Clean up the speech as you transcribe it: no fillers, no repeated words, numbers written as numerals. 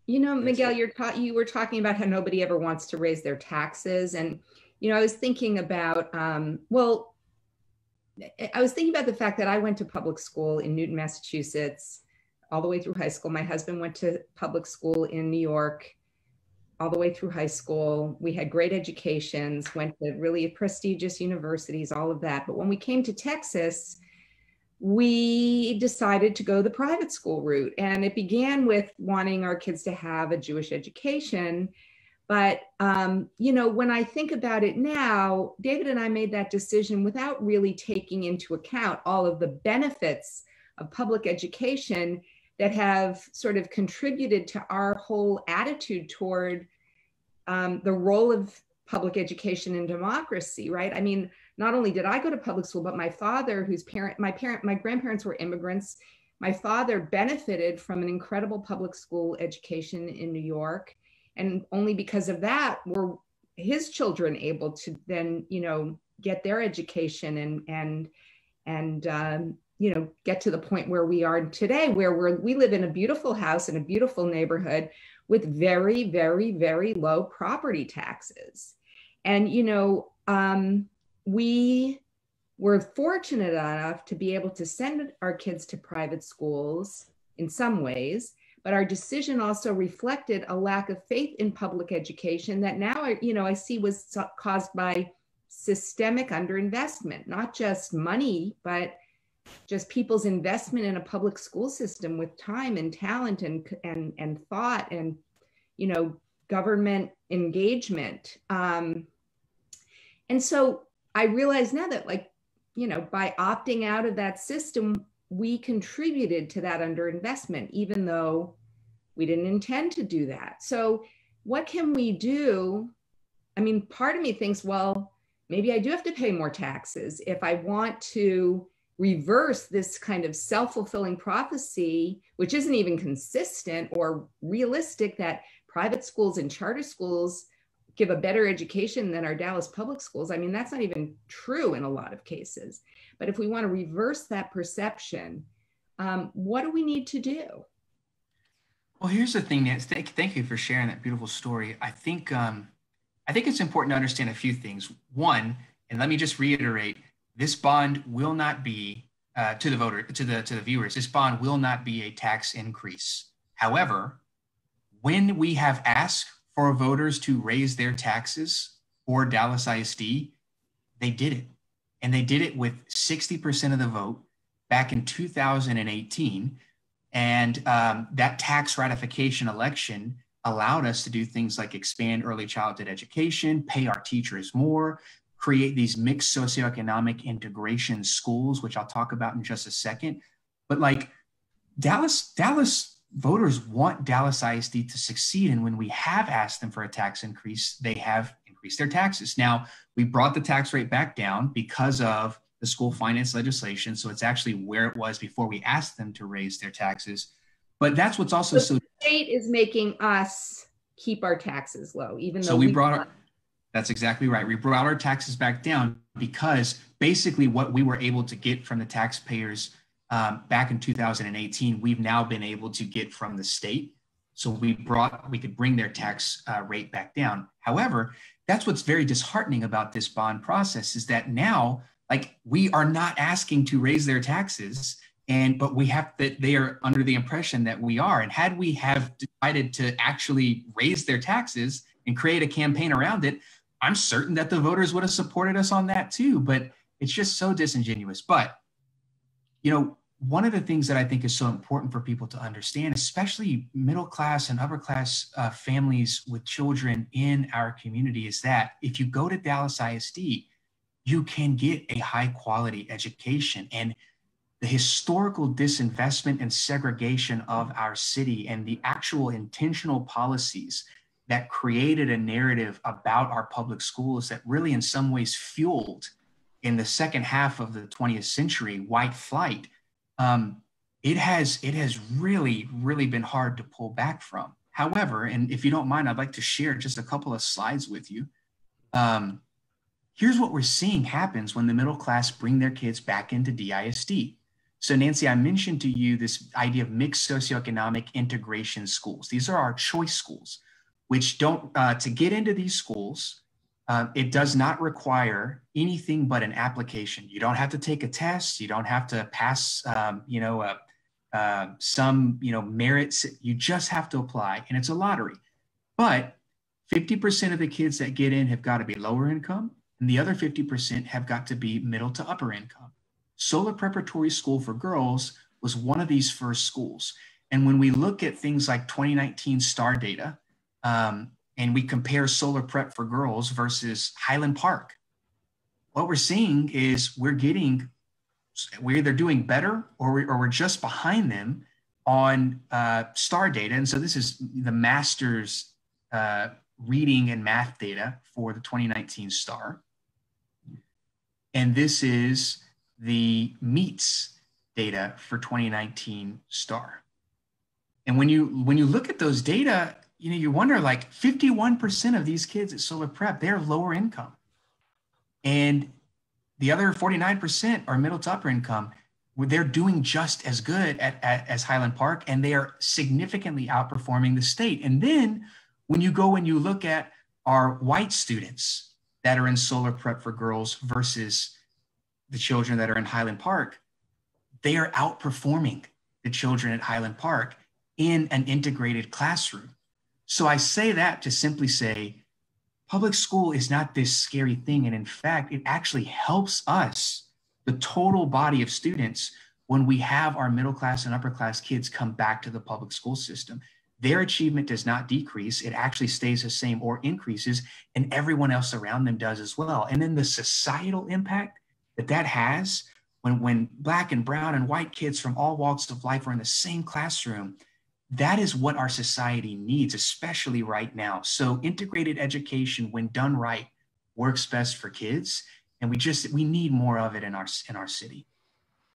You know, That's Miguel, it. you were talking about how nobody ever wants to raise their taxes. And, I was thinking about, I was thinking about the fact that I went to public school in Newton, Massachusetts, all the way through high school. My husband went to public school in New York all the way through high school. We had great educations, went to really prestigious universities, all of that. But when we came to Texas, we decided to go the private school route. And it began with wanting our kids to have a Jewish education. But, when I think about it now, David and I made that decision without really taking into account all of the benefits of public education that have sort of contributed to our whole attitude toward the role of public education in democracy, right? I mean, not only did I go to public school, but my father, my grandparents were immigrants. My father benefited from an incredible public school education in New York. And only because of that were his children able to then, get their education and get to the point where we are today, where we live in a beautiful house in a beautiful neighborhood with very, very, very low property taxes. And, we were fortunate enough to be able to send our kids to private schools in some ways, but our decision also reflected a lack of faith in public education that now I see was caused by systemic underinvestment, not just money, but just people's investment in a public school system with time and talent and thought and government engagement. And so I realize now that by opting out of that system, we contributed to that underinvestment, even though we didn't intend to do that. So what can we do? I mean, part of me thinks, well, maybe I do have to pay more taxes if I want to reverse this kind of self-fulfilling prophecy, which isn't even consistent or realistic, that private schools and charter schools give a better education than our Dallas public schools. I mean, that's not even true in a lot of cases. But if we want to reverse that perception, what do we need to do? Well, here's the thing, Nancy. Thank you for sharing that beautiful story. I think it's important to understand a few things. One, and let me just reiterate, this bond will not be to the viewers. This bond will not be a tax increase. However, when we have asked for voters to raise their taxes for Dallas ISD, they did it. And they did it with 60% of the vote back in 2018. And that tax ratification election allowed us to do things like expand early childhood education, pay our teachers more, create these mixed socioeconomic integration schools, which I'll talk about in just a second. But Dallas voters want Dallas ISD to succeed. And when we have asked them for a tax increase, they have increased their taxes. Now, we brought the tax rate back down because of the school finance legislation. So it's actually where it was before we asked them to raise their taxes. But that's what's also so. The state is making us keep our taxes low, even though we brought that's exactly right. We brought our taxes back down because basically what we were able to get from the taxpayers back in 2018, we've now been able to get from the state. So we could bring their tax rate back down. However, that's what's very disheartening about this bond process is that now, we are not asking to raise their taxes, but they are under the impression that we are. And had we have decided to actually raise their taxes and create a campaign around it, I'm certain that the voters would have supported us on that too. But it's just so disingenuous. But, one of the things that I think is so important for people to understand, especially middle class and upper class families with children in our community, is that if you go to Dallas ISD, you can get a high quality education. And the historical disinvestment and segregation of our city and the actual intentional policies that created a narrative about our public schools that really in some ways fueled in the second half of the 20th century white flight, it has really, really been hard to pull back from. However, and if you don't mind, I'd like to share just a couple of slides with you. Here's what we're seeing happens when the middle class bring their kids back into DISD. So Nancy, I mentioned to you this idea of mixed socioeconomic integration schools. These are our choice schools, which don't, to get into these schools, it does not require anything but an application. You don't have to take a test. You don't have to pass, some, merits. You just have to apply, and it's a lottery. But 50% of the kids that get in have got to be lower income, and the other 50% have got to be middle to upper income. Solar Preparatory School for Girls was one of these first schools. And when we look at things like 2019 STAR data, and we compare Solar Prep for Girls versus Highland Park, what we're seeing is we're either doing better or we're just behind them on STAR data. And so this is the master's reading and math data for the 2019 STAR. And this is the MEETS data for 2019 STAR. And when you look at those data, you wonder, like, 51% of these kids at Solar Prep, they're lower income. And the other 49% are middle to upper income, where they're doing just as good as Highland Park, and they are significantly outperforming the state. And then when you go and you look at our white students that are in Solar Prep for Girls versus the children that are in Highland Park, they are outperforming the children at Highland Park in an integrated classroom. So I say that to simply say, public school is not this scary thing. And in fact, it actually helps us, the total body of students, when we have our middle class and upper class kids come back to the public school system. Their achievement does not decrease. It actually stays the same or increases, and everyone else around them does as well. And then the societal impact that has when Black and brown and white kids from all walks of life are in the same classroom, that is what our society needs, especially right now. So integrated education, when done right, works best for kids. And we need more of it in our city.